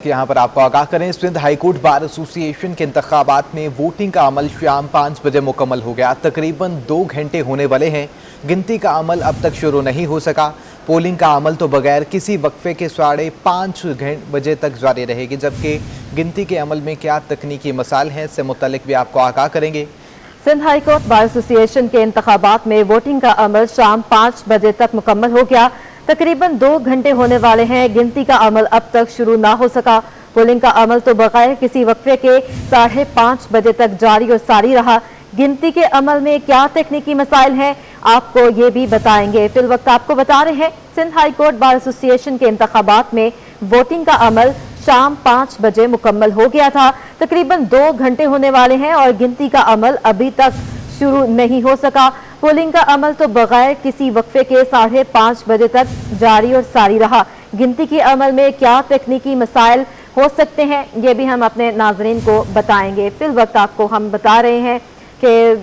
यहाँ पर आपको आगाह करें, Sindh high court bar association के इंतखाबात में वोटिंग का अमल शाम 5 बजे मुकम्मल हो गया। तकरीबन 2 घंटे होने वाले हैं। गिनती का अमल अब तक शुरू नहीं हो सका। पोलिंग का अमल तो बगैर किसी वक्फे के 5:30 बजे तक जारी रहेगी, जबकि गिनती के अमल में क्या तकनीकी मसाइल हैं, इससे मुतालिक भी आपको आगाह करेंगे। Sindh high court bar association के इंतखाबात में वोटिंग का अमल शाम 5 बजे तक मुकम्मल हो गया। तकरीबन 2 घंटे होने वाले हैं। गिनती का अमल अब तक शुरू ना हो सका। पोलिंग का अमल तो बगैर किसी वक्फे के 5:30 बजे तक जारी और सारी रहा। गिनती के अमल में क्या तकनीकी मसाइल हैं, आपको ये भी बताएंगे। फिल वक्त आपको बता रहे हैं, Sindh high court bar association के इंतखाबात में वोटिंग का अमल शाम 5 बजे मुकम्मल हो गया था। तकरीबन 2 घंटे होने वाले हैं और गिनती का अमल अभी तक शुरू नहीं हो सका। पोलिंग का अमल तो बगैर किसी वक्फे के 5:30 बजे तक जारी और सारी रहा। गिनती के अमल में क्या तकनीकी मसाइल हो सकते हैं, ये भी हम अपने नाजरीन को बताएंगे। फिल वक्त आपको हम बता रहे हैं कि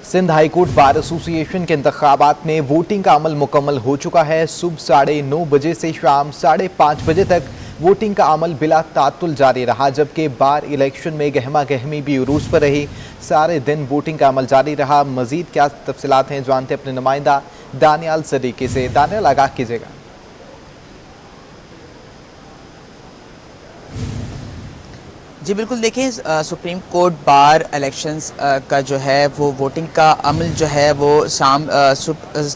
Sindh high court bar association के इंतखाबात में वोटिंग का अमल मुकम्मल हो चुका है। सुबह 9:30 बजे से शाम 5:30 बजे तक वोटिंग का अमल बिला तातुल जारी रहा, जबकि बार इलेक्शन में गहमा गहमी भी उरूज पर रही। सारे दिन वोटिंग का अमल जारी रहा। मजीद क्या तफसीलात हैं, जानते अपने नुमाइंदा दानियाल सदीकी से। दानियाल, आगाह कीजिएगा। जी बिल्कुल, देखें, सुप्रीम कोर्ट बार इलेक्शंस का जो है वो वोटिंग का अमल जो है वो शाम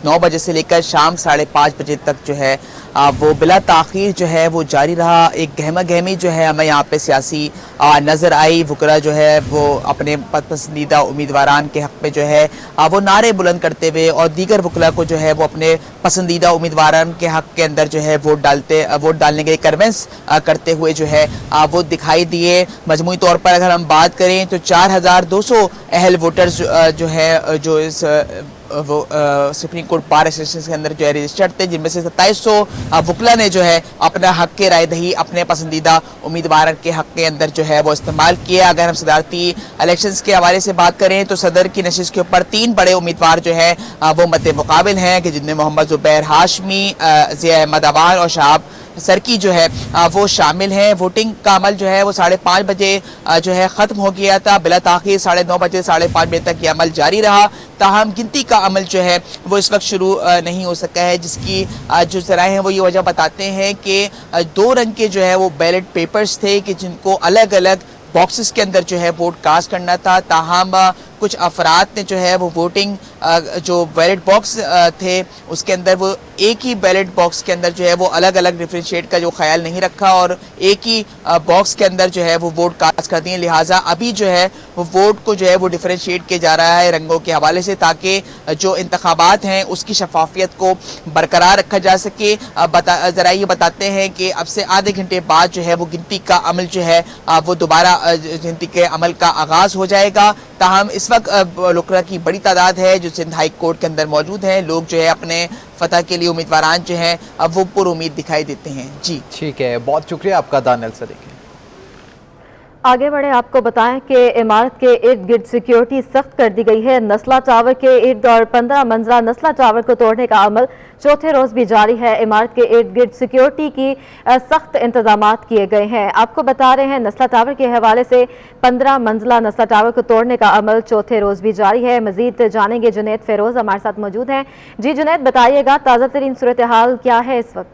9 बजे से लेकर शाम 5:30 बजे तक जो है वो बिला ताख़ीर जो है वो जारी रहा। एक गहमा गहमी जो है हमें यहाँ पे सियासी नज़र आई। वुकरा जो है वो अपने पसंदीदा उम्मीदवारान के हक़ में जो है वो नारे बुलंद करते हुए और दीगर वुकला को जो है वो अपने पसंदीदा उम्मीदवारान के हक़ के अंदर जो है वोट डालने के लिए कन्विंस करते हुए जो है वो दिखाई दिए। मजमूई तौर पर अगर हम बात करें तो 4200 अहल वोटर्स जो है जो इस सुप्रीम कोर्ट बार एसोसिएशन के अंदर जो है रजिस्टर्ड थे, जिनमें से 2700 वुकला ने जो है अपना हक के राय दही अपने पसंदीदा उम्मीदवार के हक के अंदर जो है वो इस्तेमाल किया। अगर हम सदारती इलेक्शंस के हवाले से बात करें तो सदर की नशिस्त के ऊपर 3 बड़े उम्मीदवार जो है वो मद्दे मुकाबिल हैं, कि जिनमें मोहम्मद जुबैर हाशमी, ज़िया अहमद अवान और शहाब सरकी जो है वो शामिल हैं। वोटिंग का अमल जो है वो 5:30 बजे जो है ख़त्म हो गया था। बिला ताख़ीर 9:30 बजे 5:30 बजे तक ये अमल जारी रहा। ताहम गिनती का अमल जो है वो इस वक्त शुरू नहीं हो सका है, जिसकी जो ज़राए हैं वो ये वजह बताते हैं कि 2 रंग के जो है वो बैलेट पेपर्स थे, कि जिनको अलग अलग बॉक्सेस के अंदर जो है वोट कास्ट करना था। ताहम कुछ अफराद ने जो है वो वोटिंग जो बैलेट बॉक्स थे उसके अंदर वो एक ही बैलेट बॉक्स के अंदर जो है वो अलग अलग डिफरेंशिएट का जो ख्याल नहीं रखा और एक ही बॉक्स के अंदर जो है वो वोट कास्ट कर दिए। लिहाजा अभी जो है वो वोट को जो है वो डिफरेंशिएट किया जा रहा है रंगों के हवाले से, ताकि जो इंतखाबात हैं उसकी शफाफियत को बरकरार रखा जा सके। ज़रा ये बताते हैं कि अब से आधे घंटे बाद जो है वो गिनती का अमल जो है वो दोबारा गिनती के अमल का आगाज़ हो जाएगा। ताहम इस वक्त वुकरा की बड़ी तादाद है जो सिंध हाई कोर्ट के अंदर मौजूद हैं। लोग जो है अपने फतह के लिए उम्मीदवारान जो हैं अब वो पुरुमीद दिखाई देते हैं। जी ठीक है, बहुत शुक्रिया आपका दानियाल सदीकी। आगे बढ़े, आपको बताएं कि इमारत के इर्द गिर्द सिक्योरिटी सख्त कर दी गई है। नस्ला टावर के इर्द और 15 मंजिला नस्ला टावर को तोड़ने का अमल चौथे रोज भी जारी है। इमारत के इर्द गिर्द सिक्योरिटी की सख्त इंतजामात किए गए हैं। आपको बता रहे हैं, नस्ला टावर के हवाले से 15 मंजिला नस्ला टावर को तोड़ने का अमल चौथे रोज भी जारी है। मजीद जानेंगे, जुनैद फेरोज हमारे साथ मौजूद हैं। जी जुनैद, बताइएगा ताज़ा तरीन सूरत हाल क्या है इस वक्त?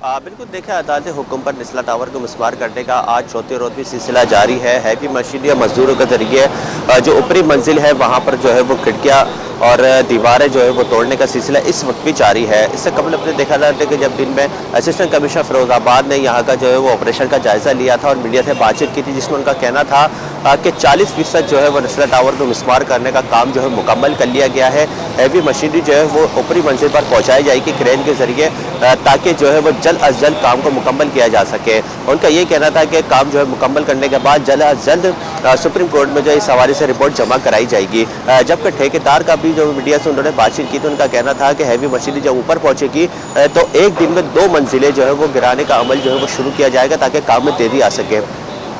बिल्कुल, देखिए, अदालत हुक्म पर निचला टावर को मिसमार करने का आज चौथे रोज भी सिलसिला जारी है। हैवी मशीन या मजदूरों के जरिए जो ऊपरी मंजिल है वहाँ पर जो है वो खिड़कियाँ और दीवारें जो है वो तोड़ने का सिलसिला इस वक्त भी जारी है। इससे कबल अपने देखा जाता है कि जब दिन में असिस्टेंट कमिश्नर फिरोजाबाद ने यहाँ का जो है वो ऑपरेशन का जायज़ा लिया था और मीडिया से बातचीत की थी, जिसमें उनका कहना था कि 40% जो है वो निचला टावर को मिसमार करने का काम जो है मुकम्मल कर लिया गया है। हैवी मशीनरी जो है वो ऊपरी मंजिल पर पहुँचाई जाएगी क्रेन के जरिए, ताकि जो है वो जल्द अज जल्द काम को मुकम्मल किया जा सके। उनका ये कहना था कि काम जो है मुकम्मल करने के बाद जल्द अज जल्द सुप्रीम कोर्ट में जो इस हवाले से रिपोर्ट जमा कराई जाएगी। जबकि ठेकेदार का भी जो मीडिया से उन्होंने बातचीत की तो उनका कहना था कि हैवी मशीनरी जब ऊपर पहुंचेगी तो एक दिन में 2 मंजिलें जो है वो गिराने का अमल जो है वो शुरू किया जाएगा, ताकि काम में तेजी आ सके।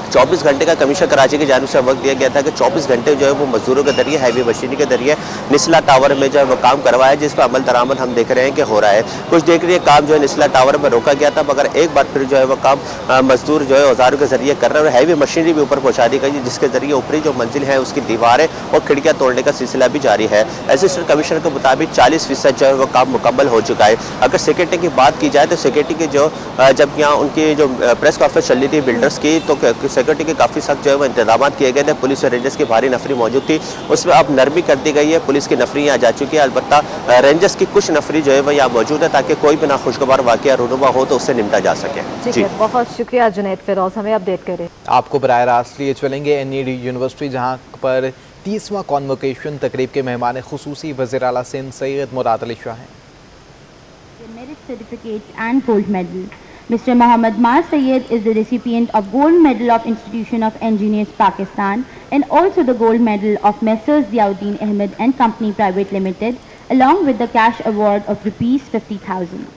24 घंटे का कमीशन कराची की जानिब से वक्त दिया गया था कि 24 घंटे जो है वो मजदूरों के जरिए हैवी मशीनरी के जरिए निचला टावर में जो है वो काम करवाया, जिस पर अमल दरामद हम देख रहे हैं कि हो रहा है। कुछ देर के लिए काम जो है निचला टावर में रोका गया था, मगर एक बार फिर जो है वो काम मजदूर जो है औजारों के जरिए कर रहे हैं और हैवी मशीनरी भी ऊपर पहुंचा दी गई, जिसके जरिए ऊपरी जो मंजिल है उसकी दीवारें और खिड़कियां तोड़ने का सिलसिला भी जारी है। असिस्टेंट कमिश्नर के मुताबिक 40% जो है वो काम मुकम्मल हो चुका है। अगर सिक्योरिटी की बात की जाए तो सिक्योरिटी की जो जब यहाँ उनकी जो प्रेस कॉन्फ्रेंस चल रही थी बिल्डर्स की, तो सिक्योरिटी के काफ़ी सख्त जो है वो इंतजाम किए गए थे। पुलिस और रेंजर्स की भारी नफरी मौजूद थी, उसमें अब नरमी कर दी गई है। पुलिस की नफरी यहाँ जा चुकी है, अलबत्ता रेंजर्स की कुछ नफरी जो है वो यहाँ मौजूद है ताकि कोई भी नाखुशगवार वाक़या रूनुमा हो तो उससे निपटा जा सके। ठीक है, बहुत शुक्रिया जुनैद फिरोज, हमें अपडेट करें। आपको बराह रास्त लिए चलेंगे NED यूनिवर्सिटी, जहाँ पर 30वां कॉन्वोकेशन तकरीब के मेहमान खुसूसी वज़ीर आला सिंध सैयद मुराद अली शाह हैं। Merit certificates and gold medal. Mr. Mohammad Mar Sayed is the recipient of Gold Medal of Institution of Engineers Pakistan and also the Gold Medal of Messrs Ziauddin Ahmed and Company Private Limited, along with the cash award of Rs 50,000.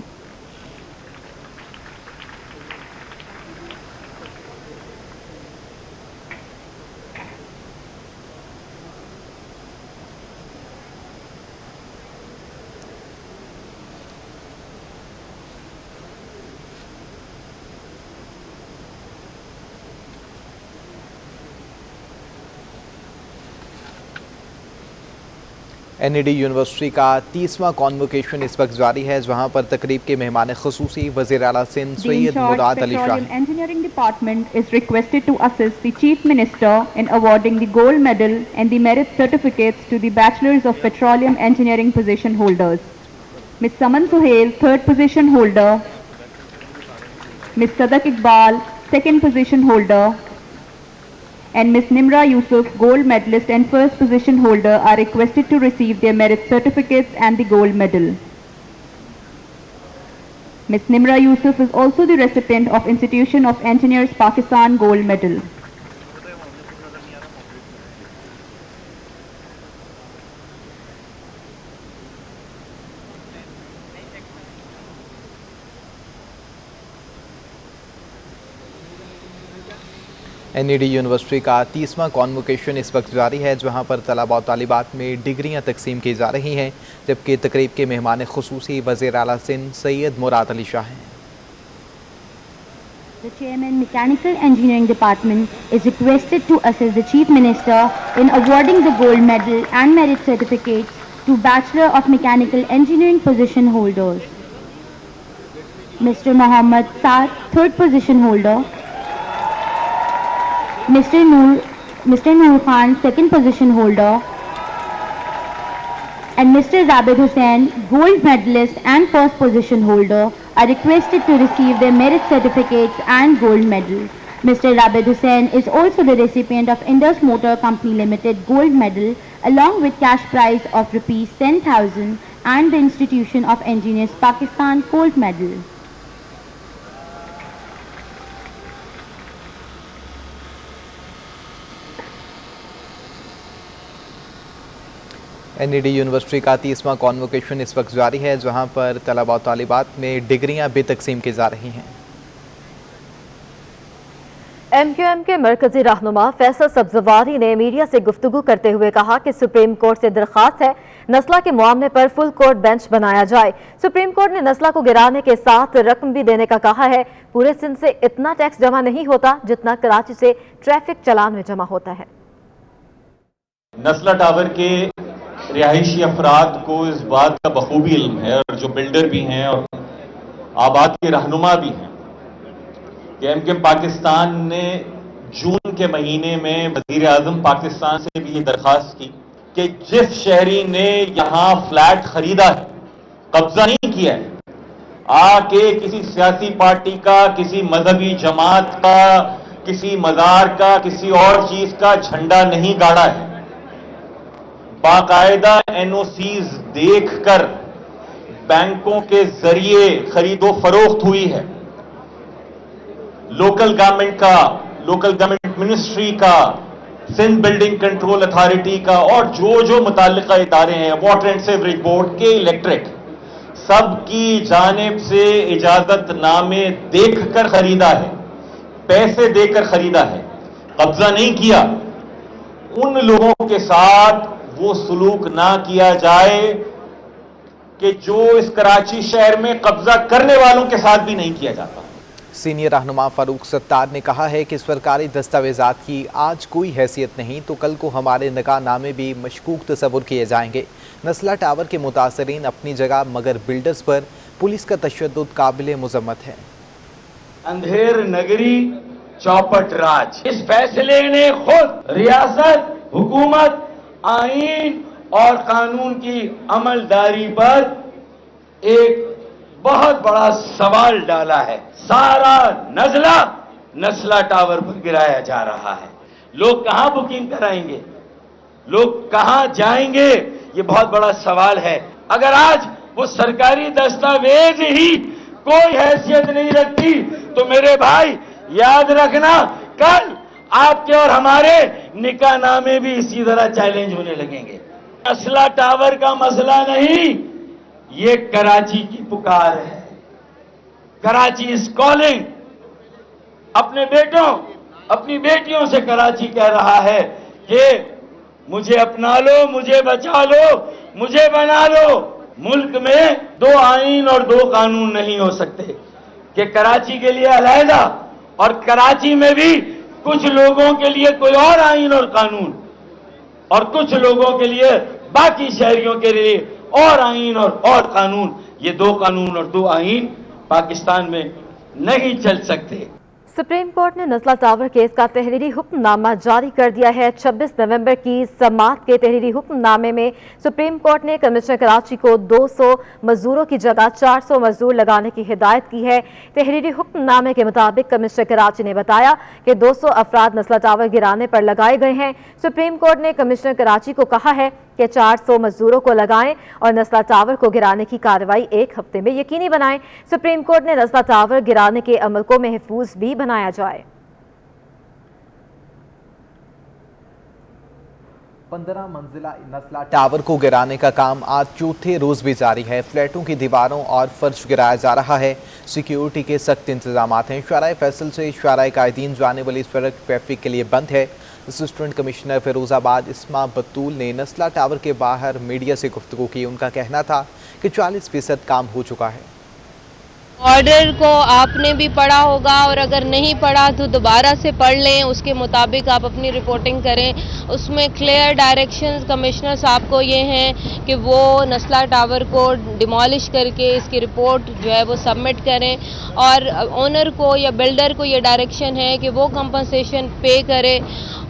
NED university का 30वां convocation इस वक्त जारी है, जहाँ पर तकरीब के मेहमान खुसूसी वज़ीर आला सिंध सैयद मुराद अली शाह हैं। Engineering Department is requested to assist the Chief Minister in awarding the Gold Medal and the Merit Certificates to the Bachelors of Petroleum Engineering position holders. Ms. Saman Suhail, 3rd position holder. Ms. Sadak Iqbal, 2nd position holder. And Ms. Nimra Yusuf, gold medalist and 1st position holder, are requested to receive their merit certificates and the gold medal. Ms. Nimra Yusuf is also the recipient of Institution of Engineers Pakistan Gold Medal. NED university का 30वां convocation इस वक्त जारी है, जहाँ पर तलबा और तालिबात में डिग्रियाँ तकसीम की जा रही हैं, जबकि तकरीब के मेहमान खुसूसी वज़ीर आला सिंध सैयद मुराद अली शाह हैं। The Chairman Mechanical Engineering Department is requested to assist the Chief Minister in awarding the gold medal and merit certificates to Bachelor of Mechanical Engineering position holders. Mr. Mohammad Saad, 3rd position holder. Mr. Noor Khan, 2nd position holder. And Mr. Rabid Hussain, gold medalist and 1st position holder, are requested to receive their merit certificates and gold medal. Mr. Rabid Hussain is also the recipient of Indus Motor Company Limited gold medal, along with cash prize of Rs 10,000 and the Institution of Engineers Pakistan gold medal. NED university का 30वां convocation इस वक्त जारी है, जहाँ पर तलबा और तालिबात में डिग्रियाँ भी तकसीम की जा रही हैं। MQM के मरकजी रहनुमा फैसल सब्जवारी ने मीडिया से गुफ्तगू करते हुए कहा कि सुप्रीम कोर्ट से दरख्वास्त है नस्ला के मामले पर फुल कोर्ट बेंच बनाया जाए। सुप्रीम कोर्ट ने नस्ला को गिराने के साथ रकम भी देने का कहा है। पूरे सिंध से इतना टैक्स जमा नहीं होता जितना कराची से ट्रैफिक चालान में जमा होता है। नस्ला टावर के रिहायशी अफराद को इस बात का बखूबी इल्म है, और जो बिल्डर भी हैं और आबाद के रहनुमा भी हैं, कि MQM पाकिस्तान ने जून के महीने में वजीर आजम पाकिस्तान से भी ये दरख्वास्त की कि जिस शहरी ने यहां फ्लैट खरीदा है, कब्जा नहीं किया है, आके किसी सियासी पार्टी का, किसी मजहबी जमात का, किसी मजार का, किसी और चीज का झंडा नहीं गाड़ा है, बाकायदा NOCs देखकर बैंकों के जरिए खरीदो फरोख्त हुई है, लोकल गवर्नमेंट मिनिस्ट्री का, सिंध बिल्डिंग कंट्रोल अथॉरिटी का, और जो मुताल्लिका इदारे हैं, वाटर एंड सीवरेज बोर्ड के, इलेक्ट्रिक, सबकी जानिब से इजाजतनामे देखकर खरीदा है, पैसे देकर खरीदा है। قبضہ نہیں کیا، ان لوگوں کے ساتھ وہ سلوک نہ کیا جائے کہ جو اس کراچی شہر میں قبضہ کرنے والوں کے ساتھ بھی نہیں کیا جاتا۔ سینئر رہنما فاروق ستار نے کہا ہے کہ سرکاری دستاویزات کی آج کوئی حیثیت نہیں تو کل کو ہمارے نکاح نامے بھی مشکوک تصور کیے جائیں گے۔ نسلا ٹاور کے متاثرین اپنی جگہ مگر بلڈرز پر پولیس کا تشدد قابل مذمت ہے۔ اندھیر نگری چوپٹ راج، اس فیصلے نے خود ریاست، حکومت، آئین اور قانون کی عملداری پر ایک بہت بڑا سوال ڈالا ہے۔ سارا نزلہ نسلا ٹاور پر گرایا جا رہا ہے۔ لوگ کہاں بکنگ کرائیں گے؟ لوگ کہاں جائیں گے؟ یہ بہت بڑا سوال ہے۔ اگر آج وہ سرکاری دستاویز ہی کوئی حیثیت نہیں رکھتی تو میرے بھائی یاد رکھنا، کل آپ کے اور ہمارے نکاح نامے بھی اسی طرح چیلنج ہونے لگیں گے۔ نسلا ٹاور کا مسئلہ نہیں، یہ کراچی کی پکار ہے۔ Karachi is calling. اپنے بیٹوں، اپنی بیٹیوں سے کراچی کہہ رہا ہے کہ مجھے اپنا لو، مجھے بچا لو، مجھے بنا لو۔ ملک میں دو آئین اور دو قانون نہیں ہو سکتے کہ کراچی کے لیے علیحدہ اور کراچی میں بھی کچھ لوگوں کے لیے کوئی اور آئین اور قانون، اور کچھ لوگوں کے لیے باقی شہریوں کے لیے اور آئین اور قانون۔ یہ دو قانون اور دو آئین پاکستان میں نہیں چل سکتے۔ سپریم کورٹ نے نسلا ٹاور کیس کا تحریری حکم نامہ جاری کر دیا ہے۔ 26 نومبر کی سماعت کے تحریری حکم نامے میں سپریم کورٹ نے کمشنر کراچی کو 200 مزدوروں کی جگہ 400 مزدور لگانے کی ہدایت کی ہے۔ تحریری حکم نامے کے مطابق کمشنر کراچی نے بتایا کہ 200 افراد نسلا ٹاور گرانے پر لگائے گئے ہیں۔ سپریم کورٹ نے کمشنر کراچی کو کہا ہے کہ 400 مزدوروں کو لگائیں اور نسلا ٹاور کو گرانے کی کارروائی 1 ہفتے میں یقینی بنائیں۔ سپریم کورٹ نے نسلا ٹاور گرانے کے عمل کو محفوظ بھی بنایا جائے۔ 15 منزلہ نسلا ٹاور کو گرانے کا کام آج چوتھے روز بھی جاری ہے۔ فلیٹوں کی دیواروں اور فرش گرایا جا رہا ہے۔ سیکیورٹی کے سخت انتظامات ہیں۔ شارع فیصل سے شارع قائدین جانے والی سڑک ٹریفک کے لیے بند ہے۔ اسسٹنٹ کمشنر فیروز آباد اسما بطول نے نسلا ٹاور کے باہر میڈیا سے گفتگو کی۔ ان کا کہنا تھا کہ 40% کام ہو چکا ہے۔ آرڈر کو آپ نے بھی پڑھا ہوگا اور اگر نہیں پڑھا تو دوبارہ سے پڑھ لیں، اس کے مطابق آپ اپنی رپورٹنگ کریں۔ اس میں کلیئر ڈائریکشنز کمشنر صاحب کو یہ ہیں کہ وہ نسلا ٹاور کو ڈیمالش کر کے اس کی رپورٹ جو ہے وہ سبمٹ کریں، اور اونر کو یا بلڈر کو یہ ڈائریکشن ہے کہ وہ کمپنسیشن پے کرے،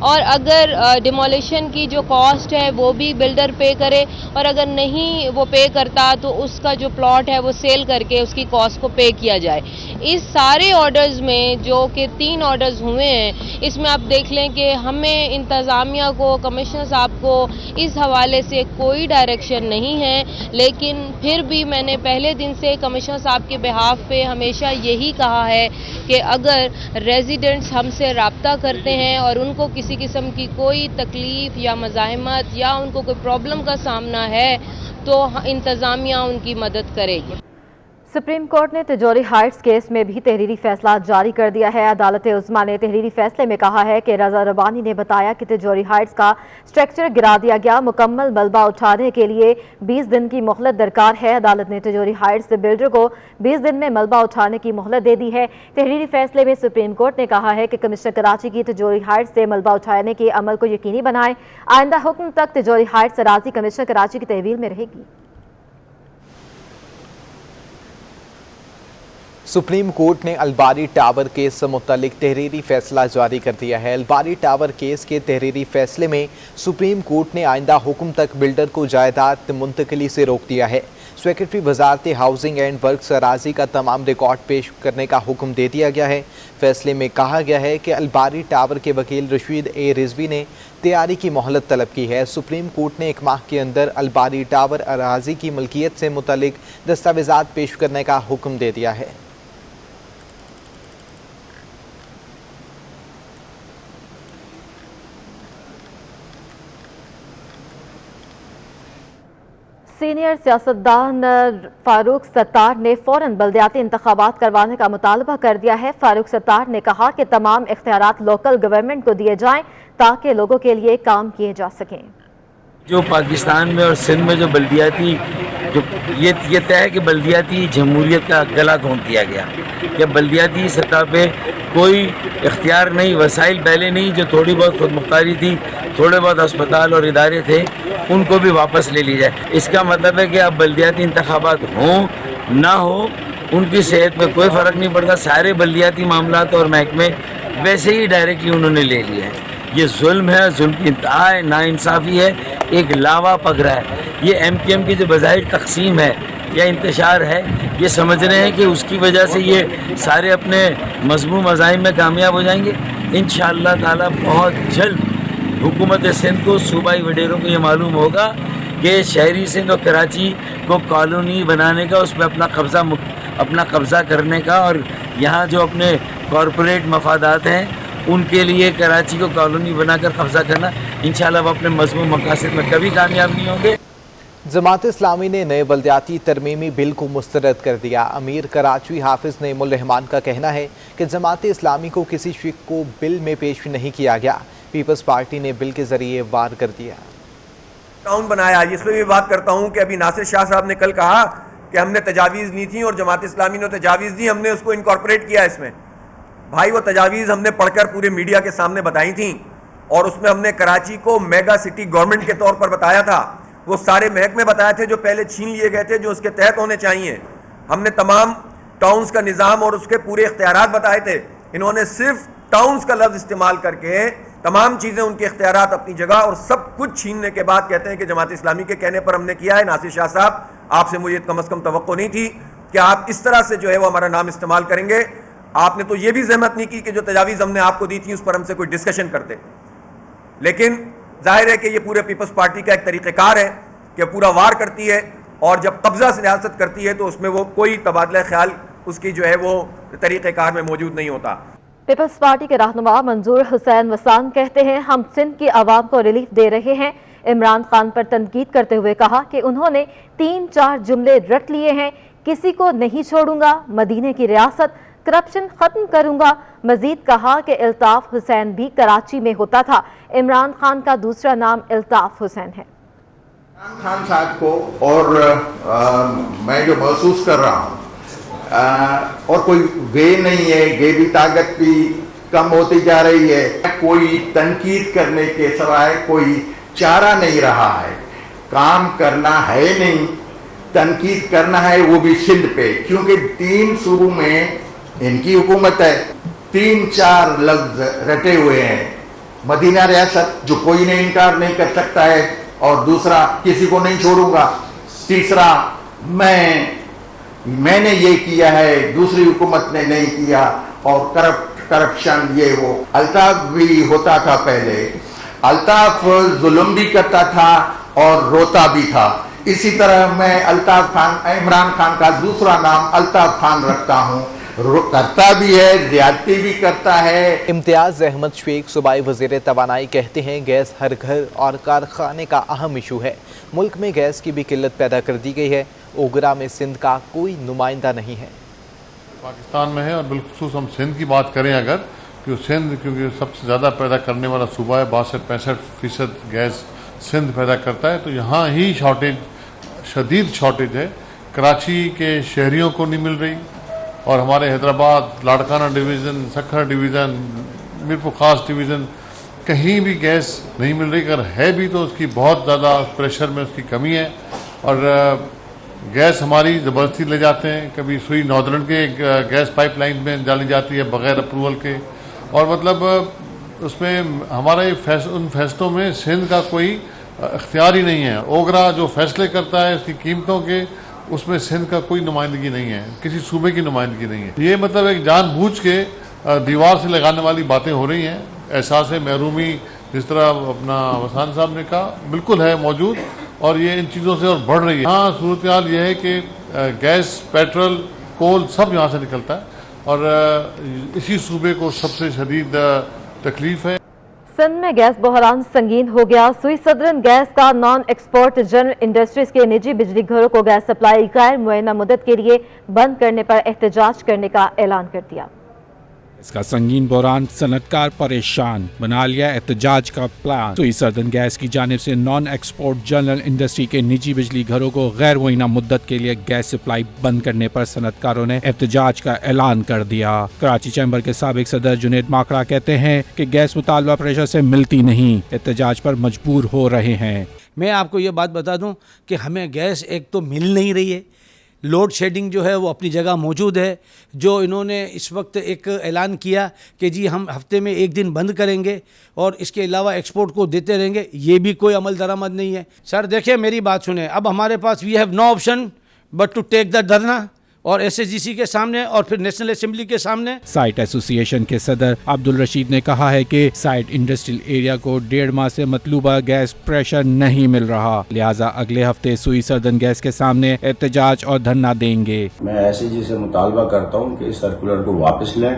اور اگر ڈیمولیشن کی جو کاسٹ ہے وہ بھی بلڈر پے کرے، اور اگر نہیں وہ پے کرتا تو اس کا جو پلاٹ ہے وہ سیل کر کے اس کی کاسٹ کو پے کیا جائے۔ اس سارے آرڈرز میں جو کہ 3 آرڈرز ہوئے ہیں، اس میں آپ دیکھ لیں کہ ہمیں انتظامیہ کو، کمشنر صاحب کو اس حوالے سے کوئی ڈائریکشن نہیں ہے، لیکن پھر بھی میں نے پہلے دن سے کمشنر صاحب کے بہاف پہ ہمیشہ یہی کہا ہے کہ اگر ریزیڈنٹس ہم سے رابطہ کرتے ہیں اور ان کو کسی قسم کی کوئی تکلیف یا مزاحمت یا ان کو کوئی پرابلم کا سامنا ہے تو انتظامیہ ان کی مدد کرے گی۔ سپریم کورٹ نے تجوری ہائٹس کیس میں بھی تحریری فیصلہ جاری کر دیا ہے۔ عدالت عظمیٰ نے تحریری فیصلے میں کہا ہے کہ رضا ربانی نے بتایا کہ تجوری ہائٹس کا سٹرکچر گرا دیا گیا، مکمل ملبہ اٹھانے کے لیے 20 دن کی مہلت درکار ہے۔ عدالت نے تجوری ہائٹس سے بلڈر کو 20 دن میں ملبہ اٹھانے کی مہلت دے دی ہے۔ تحریری فیصلے میں سپریم کورٹ نے کہا ہے کہ کمشنر کراچی کی تجوری ہائٹس سے ملبہ اٹھانے کے عمل کو یقینی بنائیں۔ آئندہ حکم تک تجوری ہائٹس اراضی کمشنر کراچی کی تحویل میں رہے گی۔ سپریم کورٹ نے الباری ٹاور کیس سے متعلق تحریری فیصلہ جاری کر دیا ہے۔ الباری ٹاور کیس کے تحریری فیصلے میں سپریم کورٹ نے آئندہ حکم تک بلڈر کو جائیداد منتقلی سے روک دیا ہے۔ سیکرٹری وزارت ہاؤسنگ اینڈ ورکس اراضی کا تمام ریکارڈ پیش کرنے کا حکم دے دیا گیا ہے۔ فیصلے میں کہا گیا ہے کہ الباری ٹاور کے وکیل رشید اے رضوی نے تیاری کی مہلت طلب کی ہے۔ سپریم کورٹ نے 1 ماہ کے اندر الباری ٹاور اراضی کی ملکیت سے متعلق دستاویزات پیش کرنے کا حکم دے دیا ہے۔ सीनियर सियासतदान फारूक सत्तार ने फौरन बल्दियाती इंतखाबात करवाने का मुतालबा कर दिया है। फारूक सत्तार ने कहा कि तमाम इख्तियारात लोकल गवर्नमेंट को दिए जाएं ताकि लोगों के लिए काम किए जा सकें। जो पाकिस्तान में और सिंध में जो बल्दियाती जो ये तय है कि बल्दियाती जमहूरियत का गला घोंट दिया गया, या बल्दियाती सतह पे कोई इख्तियार नहीं, वसाइल पहले नहीं, जो थोड़ी बहुत खुद मुख्तारी थी, थोड़े बहुत अस्पताल और इदारे थे, उनको भी वापस ले ली जाए। इसका मतलब है कि अब बल्दियाती इंतखाबात हों ना हो, उनकी सेहत में कोई फ़र्क नहीं पड़ता। सारे बल्दियाती मामलात और महकमे वैसे ही डायरेक्टली उन्होंने ले लिए हैं। ये जुल्म है, जुल्म की इंतहा है, नाइंसाफ़ी है, एक लावा पक रहा है। ये MKM की जो बज़ाहिर तक़सीम है या इंतशार है, ये समझ रहे हैं कि उसकी वजह से ये सारे अपने मज़मूम मज़ाहिम में कामयाब हो जाएंगे। इंशाअल्लाह ताला बहुत जल्द हुकूमत सिंध को, सूबाई वडेरों को ये मालूम होगा कि शहरी सिंध और कराची को कॉलोनी बनाने का, उस पर अपना कब्ज़ा करने का, और यहाँ जो अपने कॉरपोरेट मफादात हैं उनके लिए कराची को कॉलोनी बनाकर कब्ज़ा करना, इंशाअल्लाह वो अपने मज़मूम मकासद में कभी कामयाब नहीं होंगे। जमात इस्लामी ने नए बल्दियाती तरमीमी बिल को मुस्तरद कर दिया। अमीर कराची हाफिज नईमुल रहमान का कहना है कि जमात इस्लामी को किसी शिक को बिल में पेश नहीं किया गया। पीपल्स पार्टी ने बिल के जरिए वार कर दिया। टाउन बनाया, जिसमें भी बात करता हूँ कि अभी नासिर शाह साहब ने कल कहा कि हमने तजावीज़ ली थी और जमात इस्लामी ने तजावीज़ दी, हमने उसको इनकॉर्पोरेट किया इसमें। भाई वो तजावीज़ हमने पढ़कर पूरे मीडिया के सामने बताई थी और उसमें हमने कराची को मेगा सिटी गवर्नमेंट के तौर पर बताया था। वो सारे महकमे बताए थे जो पहले छीन लिए गए थे, जो उसके तहत होने चाहिए। हमने तमाम टाउन्स का निज़ाम और उसके पूरे इख्तियारात बताए थे। इन्होंने सिर्फ टाउन्स का लफ्ज़ इस्तेमाल करके तमाम चीज़ें, उनके इख्तियारात अपनी जगह, और सब कुछ छीनने के बाद कहते हैं कि जमात इस्लामी के कहने पर हमने किया है। नासिर शाह साहब, आपसे मुझे कम अज़ कम तवक्को नहीं थी कि आप इस तरह से जो है वो हमारा नाम इस्तेमाल करेंगे। आपने तो ये भी ज़हमत नहीं की कि जो तजावीज़ हमने आपको दी थी उस पर हमसे कोई डिस्कशन करते। लेकिन जाहिर है कि ये पूरे पीपल्स पार्टी का एक तरीक़ेकार है कि पूरा वार करती है, और जब कब्ज़ा सियासत करती है तो उसमें वो कोई तबादला ख्याल उसकी जो है वो तरीक़ेकार में मौजूद नहीं होता। पीपल्स पार्टी के रहनुमा मंजूर हुसैन वसान कहते हैं, हम सिंध की आवाम को रिलीफ दे रहे हैं। इमरान खान पर तनकीद करते हुए कहा कि उन्होंने 3-4 जुमले रट लिए हैं, किसी को नहीं छोड़ूंगा, मदीने की रियासत, करप्शन खत्म करूंगा। मजीद कहा कि अल्ताफ हुसैन भी कराची में होता था। इमरान खान का दूसरा नाम अल्ताफ हुसैन है। इमरान खान साहब को और मैं जो महसूस कर रहा हूँ, और कोई वे नहीं है, गे भी ताकत भी कम होती जा रही है। कोई तनकीद करने के सिवाय कोई चारा नहीं रहा है। काम करना है नहीं, तनकीद करना है, वो भी सिंध पे, क्योंकि 3 सूबों में इनकी हुकूमत है। 3-4 लफ्ज रटे हुए हैं। मदीना रियासत, जो कोई ने इनकार नहीं कर सकता है, और दूसरा किसी को नहीं छोड़ूंगा, तीसरा मैंने ये किया है, दूसरी हुकूमत ने नहीं किया, और करप्शन ये वो। अल्ताफ भी होता था पहले, अल्ताफ जुल्म भी करता था और रोता भी था। इसी तरह मैं अल्ताफ खान, इमरान खान का दूसरा नाम अल्ताफ खान रखता हूँ। करता भी है, ज्यादती भी करता है। इम्तियाज अहमद शेख सूबाई वज़ीर तवानाई कहते हैं, गैस हर घर और कारखाने का अहम इशू है। मुल्क में गैस की भी किल्लत पैदा कर दी गई है। ओगरा में सिंध का कोई नुमाइंदा नहीं है। पाकिस्तान में है, और बिलखुसूस हम सिंध की बात करें अगर, क्योंकि सिंध क्योंकि सबसे ज़्यादा पैदा करने वाला सूबा है, 62-65% गैस सिंध पैदा करता है, तो यहाँ ही शदीद शॉर्टेज है। कराची के शहरियों को नहीं मिल रही, और हमारे हैदराबाद, लाड़काना डिवीज़न, सखर डिवीज़न, मीरपुर खास डिवीज़न, कहीं भी गैस नहीं मिल रही। अगर है भी तो उसकी बहुत ज़्यादा प्रेशर में उसकी कमी है, और गैस हमारी ज़बरदस्ती ले जाते हैं। कभी सुई नॉर्दर्न के गैस पाइपलाइन में डाली जाती है बग़ैर अप्रूवल के, और मतलब उसमें हमारे उन फैसलों में सिंध का कोई इख्तियार ही नहीं है। ओगरा जो फैसले करता है उसकी कीमतों के, उसमें सिंध का कोई नुमाइंदगी नहीं है, किसी सूबे की नुमाइंदगी नहीं है। ये मतलब एक जानबूझ के दीवार से लगाने वाली बातें हो रही हैं। एहसास महरूमी, जिस तरह अपना वसान साहब ने कहा, बिल्कुल है मौजूद, और ये इन चीज़ों से और बढ़ रही है। हाँ, सूरत हाल ये है कि गैस, पेट्रोल, कोल सब यहाँ से निकलता है, और इसी सूबे को सबसे शदीद तकलीफ है। सिंध में गैस बहरान संगीन हो गया। सुई सदरन गैस का नॉन एक्सपोर्ट जनरल इंडस्ट्रीज के निजी बिजली घरों को गैस सप्लाई गैर मुअय्यना मुद्दत के लिए बंद करने पर एहतजाज करने का ऐलान कर दिया। इसका संगीन बहरान, सनतकार परेशान, बना लिया एहतजाज का प्लान। सुई सदरन गैस की जानिब से नॉन एक्सपोर्ट जनरल इंडस्ट्री के निजी बिजली घरों को गैर मुअय्यना मुद्दत के लिए गैस सप्लाई बंद करने पर सनतकारों ने एहतजाज का ऐलान कर दिया। कराची चैम्बर के साबिक सदर जुनेद माकड़ा कहते हैं कि गैस मुतालबा प्रेशर से मिलती नहीं, एहतजाज पर मजबूर हो रहे हैं। मैं आपको ये बात बता दूं कि हमें गैस एक तो मिल नहीं रही है, लोड शेडिंग जो है वो अपनी जगह मौजूद है। जो इन्होंने इस वक्त एक ऐलान किया कि जी हम हफ्ते में एक दिन बंद करेंगे और इसके अलावा एक्सपोर्ट को देते रहेंगे, ये भी कोई अमल दरामद नहीं है। सर देखिए मेरी बात सुने, अब हमारे पास we have no option but to take the dharna और SHGC के सामने और फिर नेशनल असेंबली के सामने। साइट एसोसिएशन के सदर अब्दुल रशीद ने कहा है कि साइट इंडस्ट्रियल एरिया को 1.5 माह से मतलूबा गैस प्रेशर नहीं मिल रहा, लिहाजा अगले हफ्ते सुई सदरन गैस के सामने एहतजाज और धरना देंगे। मैं SHG से मुतालबा करता हूँ कि इस सर्कुलर को वापस लें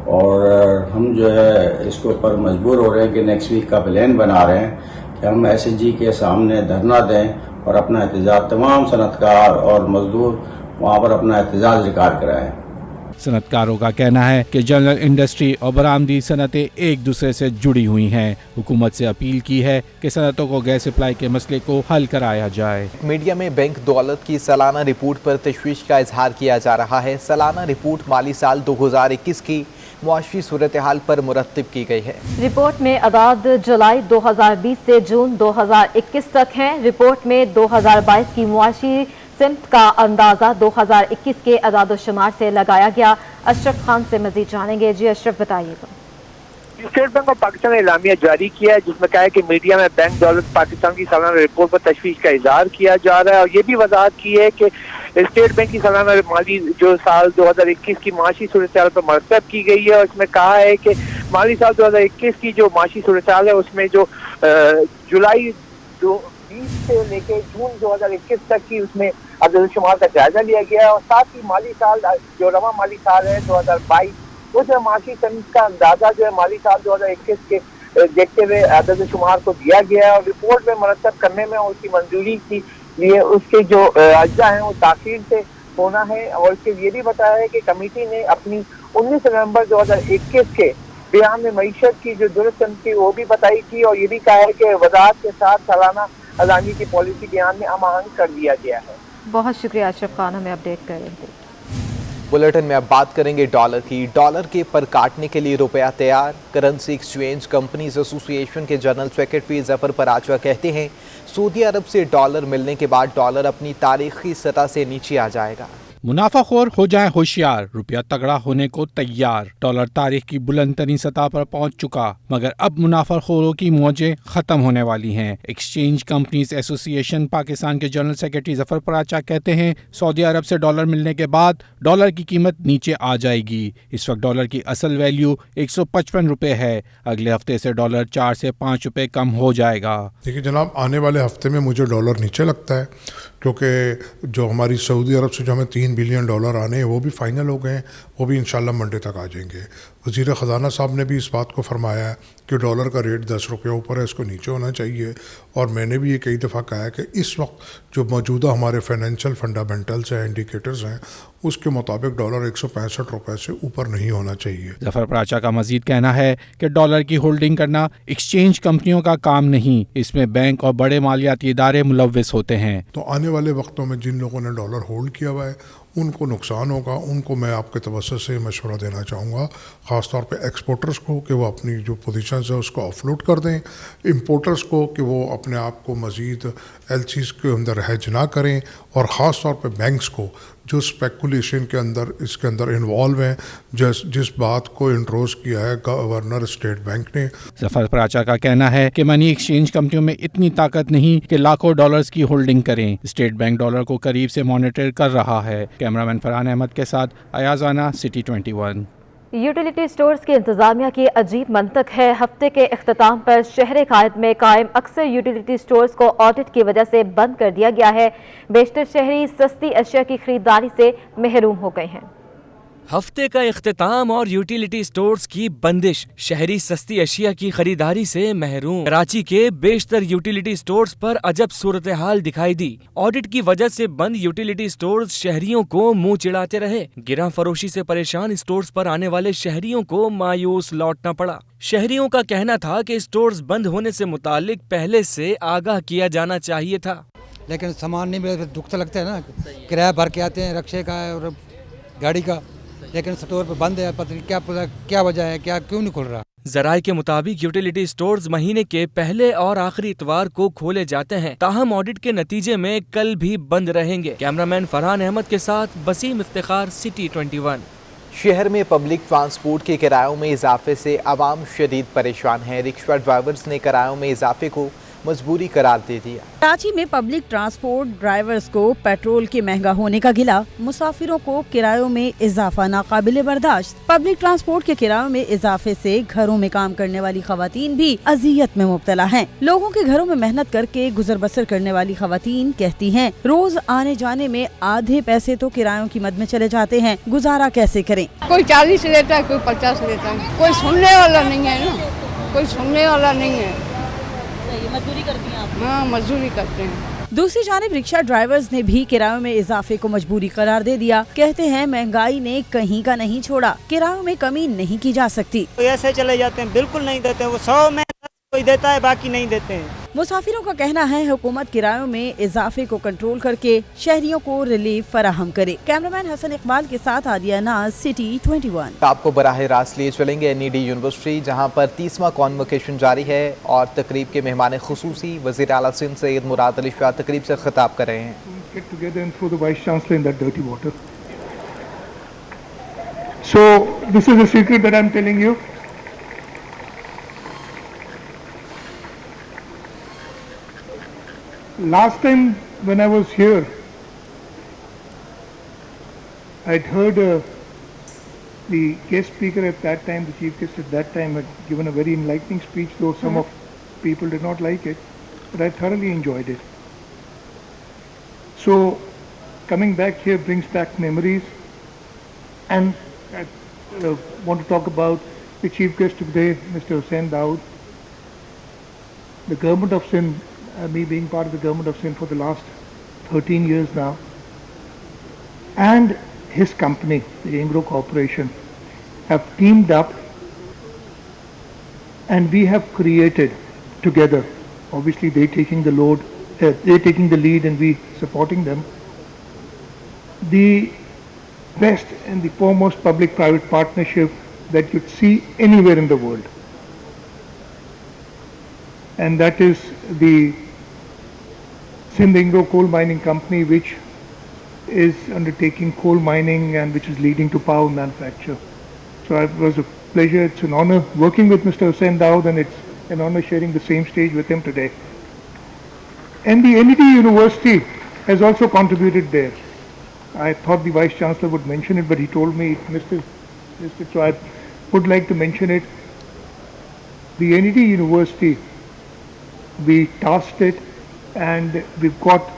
और हम जो है इसके ऊपर मजबूर हो रहे हैं कि नेक्स्ट वीक का प्लान बना रहे हैं कि हम SHG के सामने धरना दें और अपना एहतजाज तमाम सनतकार और मजदूर वहाँ पर अपना एहतजाज रिकॉर्ड कराएं। सनतकारों का कहना है कि जनरल इंडस्ट्री और बरामदी सनतें एक दूसरे से जुड़ी हुई हैं। हुकूमत से अपील की है कि सनतों को गैस सप्लाई के मसले को हल कराया जाए। मीडिया में बैंक दौलत की सालाना रिपोर्ट पर तशवीश का इजहार किया जा रहा है। सालाना रिपोर्ट माली साल 2021 की मुआशी सूरत हाल पर मुरत्तिब की गई है। रिपोर्ट में अदाद जुलाई 2020 से जून 2021 तक हैं। रिपोर्ट में 2022 की मुआशी सिमत का अंदाजा 2021 के अदाद शुमार से लगाया गया। अशरफ खान से मजीद जानेंगे। जी अशरफ बताइएगा। स्टेट बैंक ऑफ पाकिस्तान ने एलामिया जारी किया है जिसमें कहा है कि मीडिया में बैंक दौलत पाकिस्तान की सालाना रिपोर्ट पर तशवीश का इजहार किया जा रहा है और ये भी वजाहत की है कि स्टेट बैंक की सालाना माली जो साल 2021 की माशी सूरत हाल पर मरतब की गई है और इसमें कहा है कि माली साल 2021 की जो माशी सूरत हाल है उसमें जो जुलाई 2020 से लेकर जून 2021 तक की उसमें अदद शुमार का जायजा लिया गया और साथ ही माली साल जो रवा माली साल है 2022 उसमें माशी सनत का अंदाजा जो है माली साल 2021 के देखते हुए अदद शुमार को दिया गया है और रिपोर्ट में मरतब करने में उसकी मंजूरी के लिए उसके जो अज्जा हैं वो ताखीर से होना है और इसके ये भी बताया है कि कमेटी ने अपनी 19 नवंबर 2021 के बयान में मईशत की जो दुरुस्त थी वो भी बताई थी और ये भी कहा है कि वजाहत के साथ सालाना अदानी की पॉलिसी बयान में अमाहंग कर दिया गया है। बहुत शुक्रिया अशरफ खान, हमें अपडेट कर रहे थे। बुलेटिन में अब बात करेंगे डॉलर की। डॉलर के पर काटने के लिए रुपया तैयार। करेंसी एक्सचेंज कंपनीज एसोसिएशन के जनरल सेक्रेटरी जफर पराचवा कहते हैं सऊदी अरब से डॉलर मिलने के बाद डॉलर अपनी तारीखी सतह से नीचे आ जाएगा। मुनाफाखोर हो जाए होशियार, रुपया तगड़ा होने को तैयार। डॉलर तारीख की बुलंद तरीन सतह पर पहुंच चुका, मगर अब मुनाफाखोरों की मौजें खत्म होने वाली हैं। एक्सचेंज कंपनीज एसोसिएशन पाकिस्तान के जनरल सेक्रेटरी जफर पराचा कहते हैं सऊदी अरब से डॉलर मिलने के बाद डॉलर की कीमत नीचे आ जाएगी। इस वक्त डॉलर की असल वैल्यू 155 रुपये है। अगले हफ्ते से डॉलर 4 से 5 रुपये कम हो जाएगा। देखिए जनाब, आने वाले हफ्ते में मुझे डॉलर नीचे लगता है क्योंकि जो हमारी सऊदी अरब से जो हमें $3 बिलियन आने हैं वो भी फाइनल हो गए हैं, वो भी इंशाल्लाह मंडे तक आ जाएंगे। वज़ीर ख़जाना साहब ने भी इस बात को फरमाया है कि डॉलर का रेट 10 रुपये ऊपर है, इसको नीचे होना चाहिए। और मैंने भी ये कई दफ़ा कहा है कि इस वक्त जो मौजूदा हमारे फाइनेंशियल फंडामेंटल्स हैं, इंडिकेटर्स हैं, उसके मुताबिक डॉलर 165 रुपये से ऊपर नहीं होना चाहिए। जफर पराचा का मजीद कहना है कि डॉलर की होल्डिंग करना एक्सचेंज कंपनियों का काम नहीं, इसमें बैंक और बड़े मालियाती इदारे मुलव्विस होते हैं। तो आने वाले वक्तों में जिन लोगों ने डॉलर होल्ड किया हुआ है उनको नुकसान होगा। उनको मैं आपके तवज्जो से मशवरा देना चाहूँगा, ख़ास तौर पे एक्सपोर्टर्स को कि वो अपनी जो पोजीशंस है उसको ऑफलोड कर दें, इंपोर्टर्स को कि वो अपने आप को मज़ीद एलसीज के अंदर हेज ना करें, और ख़ास तौर पे बैंक्स को जो स्पेकुलेशन के अंदर इसके अंदर इन्वॉल्व हैं, जिस बात को इंट्रोड्यूस किया है गवर्नर स्टेट बैंक ने। जफर पराचा का कहना है कि मनी एक्सचेंज कंपनियों में इतनी ताकत नहीं कि लाखों डॉलर्स की होल्डिंग करें। स्टेट बैंक डॉलर को करीब से मॉनिटर कर रहा है। कैमरामैन फरहान अहमद के साथ अयाजाना, सिटी 21। यूटिलिटी स्टोर्स की इंतजामिया की अजीब मंतक है। हफ्ते के इख्तिताम पर शहर कायद में कायम अक्सर यूटिलिटी स्टोर्स को ऑडिट की वजह से बंद कर दिया गया है। बेशतर शहरी सस्ती अशिया की खरीदारी से महरूम हो गए हैं। ہفتے کا اختتام اور یوٹیلیٹی سٹورز کی بندش، شہری سستی اشیاء کی خریداری سے محروم۔ کراچی کے بیشتر یوٹیلیٹی سٹورز پر عجب صورتحال دکھائی دی۔ آڈٹ کی وجہ سے بند یوٹیلیٹی سٹورز شہریوں کو منہ چڑھاتے رہے۔ گراں فروشی سے پریشان سٹورز پر آنے والے شہریوں کو مایوس لوٹنا پڑا۔ شہریوں کا کہنا تھا کہ سٹورز بند ہونے سے متعلق پہلے سے آگاہ کیا جانا چاہیے تھا، لیکن سامان نہیں ملے، دکھ تو لگتا ہے نا، کرایہ بھر کے آتے ہیں، رکشے کا اور گاڑی کا، لیکن سٹور پہ بند ہے، پتہ نہیں کیا وجہ ہے، کیوں نہیں کھل رہا۔ ذرائع کے مطابق یوٹیلیٹی سٹورز مہینے کے پہلے اور آخری اتوار کو کھولے جاتے ہیں، تاہم آڈٹ کے نتیجے میں کل بھی بند رہیں گے۔ کیمرامین فرحان احمد کے ساتھ بسیم افتخار، سٹی 21۔ شہر میں پبلک ٹرانسپورٹ کے کرایوں میں اضافے سے عوام شدید پریشان ہے۔ رکشہ ڈرائیورز نے کرایوں میں اضافے کو مجبوری قرار دے دیا۔ کراچی میں پبلک ٹرانسپورٹ ڈرائیورز کو پیٹرول کے مہنگا ہونے کا گلہ، مسافروں کو کرایوں میں اضافہ ناقابل برداشت۔ پبلک ٹرانسپورٹ کے کرایوں میں اضافے سے گھروں میں کام کرنے والی خواتین بھی اذیت میں مبتلا ہیں۔ لوگوں کے گھروں میں محنت کر کے گزر بسر کرنے والی خواتین کہتی ہیں روز آنے جانے میں آدھے پیسے تو کرایوں کی مد میں چلے جاتے ہیں، گزارا کیسے کریں؟ کوئی 40 لیتا ہے، کوئی 50 لیتا ہے، کوئی سننے والا نہیں ہے نا، کوئی سننے والا نہیں ہے۔ مزدوری کرتی ہیں آپ؟ ہاں، مزدوری کرتے ہیں۔ دوسری جانب رکشہ ڈرائیورز نے بھی کرایوں میں اضافے کو مجبوری قرار دے دیا۔ کہتے ہیں مہنگائی نے کہیں کا نہیں چھوڑا، کرایوں میں کمی نہیں کی جا سکتی۔ ایسے چلے جاتے ہیں، بالکل نہیں دیتے، وہ 100 میں کوئی دیتا ہے، باقی نہیں دیتے ہیں۔ مسافروں کا کہنا ہے حکومت کرایوں میں اضافے کو کنٹرول کر کے شہریوں کو ریلیف فراہم کرے۔ کیمرامین حسن اقبال کے ساتھ عادیہ ناز، سٹی 21۔ آپ کو براہ راست لیے چلیں گے NED یونیورسٹی، جہاں پر 30واں کانوکیشن جاری ہے اور تقریب کے مہمان خصوصی وزیر اعلیٰ سندھ سید مراد علی شاہ تقریب سے خطاب کر رہے ہیں۔ Get together and throw the vice chancellor in that dirty water. So this is a secret that I'm telling you. Last time when I was here, I'd heard the guest speaker at that time, the chief guest at that time, had given a very enlightening speech, though some of people did not like it, but I thoroughly enjoyed it. So coming back here brings back memories, and I want to talk about the chief guest today, Mr. Hussain Dawood. The government of Sindh, me being part of the government of Sindh for the last 13 years now, and his company, the Ingro Corporation, have teamed up and we have created together, obviously they're taking the load, they're taking the lead and we supporting them, the best and the foremost public-private partnership that you'd see anywhere in the world. And that is the Sindh Ingro Coal Mining Company, which is undertaking coal mining and which is leading to power manufacture. So it was a pleasure, it's an honor working with Mr. Hussain Dawood, and it's an honor sharing the same stage with him today. And the NED University has also contributed there. I thought the Vice Chancellor would mention it, but he told me it missed it, so I would like to mention it. The NED University, we tasked it, and we've got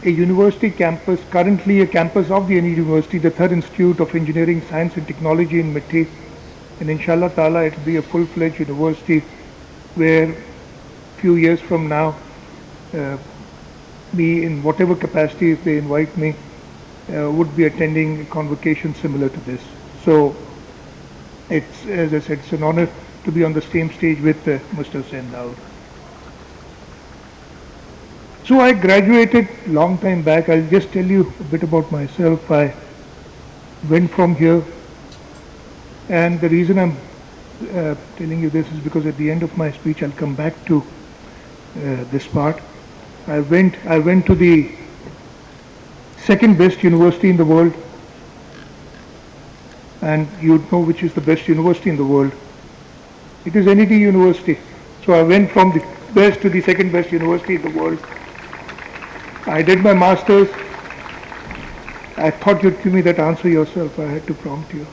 a university campus, currently a campus of the NED University, the Third Institute of Engineering, Science and Technology in Mitti, and inshallah ta'ala it will be a full-fledged university where few years from now, me in whatever capacity if they invite me, would be attending a convocation similar to this. So it's, as I said, it's an honor to be on the same stage with Mr. Hussain Dawood. So I graduated long time back. I'll just tell you a bit about myself. I went from here, and the reason I'm telling you this is because at the end of my speech I'll come back to this part. I went to the second best university in the world, and you'd know which is the best university in the world. It is NED University. So I went from the best to the second best university in the world. I did my masters. I thought you'd give me that answer yourself. I had to prompt you.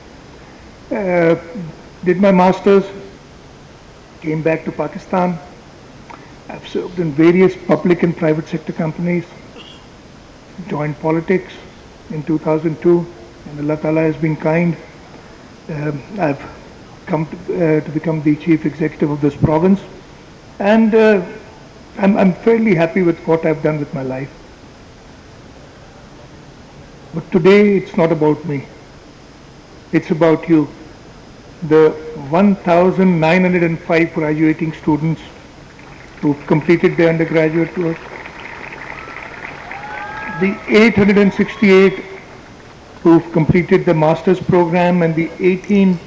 Did my masters, came back to Pakistan. I've served in various public and private sector companies. Joined politics in 2002 And Allah Ta'ala has been kind. I've come to become the chief executive of this province, and I'm fairly happy with what I've done with my life. But today it's not about me. It's about you. The 1,905 graduating students who've completed their undergraduate work, the 868 who've completed the master's program, and the 18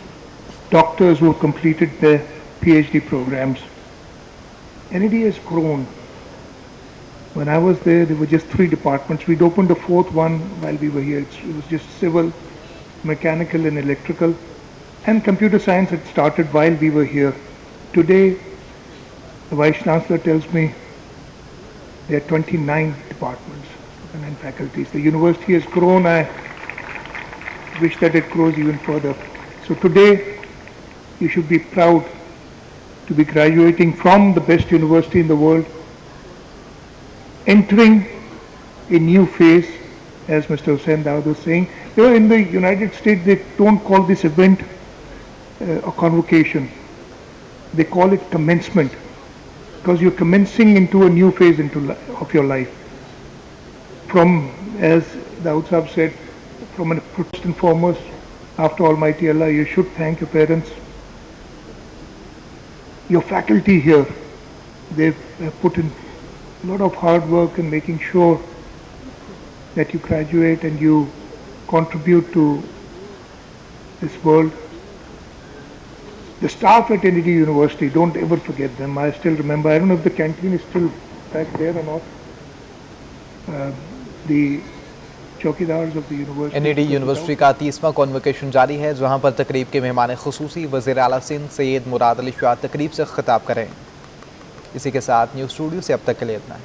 doctors who have completed their PhD programs. NED has grown. When I was there were just 3 departments. We'd opened a 4th one while we were here. It was just civil, mechanical and electrical, and computer science had started while we were here. Today, the Vice Chancellor tells me there are 29 departments and faculties. The university has grown. I wish that it grows even further. So today, you should be proud to be graduating from the best university in the world, entering a new phase, as Mr. Hussain Dawood was saying. You know, in the United States, they don't call this event a convocation. They call it commencement, because you're commencing into a new phase of your life. From, as Dawood Sahab said, from first and foremost, after Almighty Allah, you should thank your parents. Your faculty here, they've put in a lot of hard work in making sure that you graduate and you contribute to this world. The staff at NED University, don't ever forget them. I still remember, I don't know if the canteen is still back there or not. The chowkidars of the university NED university का 30वां convocation जारी है, जहां पर तकरीब के मेहमान खुसूसी वज़ीर आला सिंध सैयद मुराद अली शाह तकरीब से खिताब करें। इसी के साथ न्यूज़ स्टूडियो से अब तक के लिए इतना है।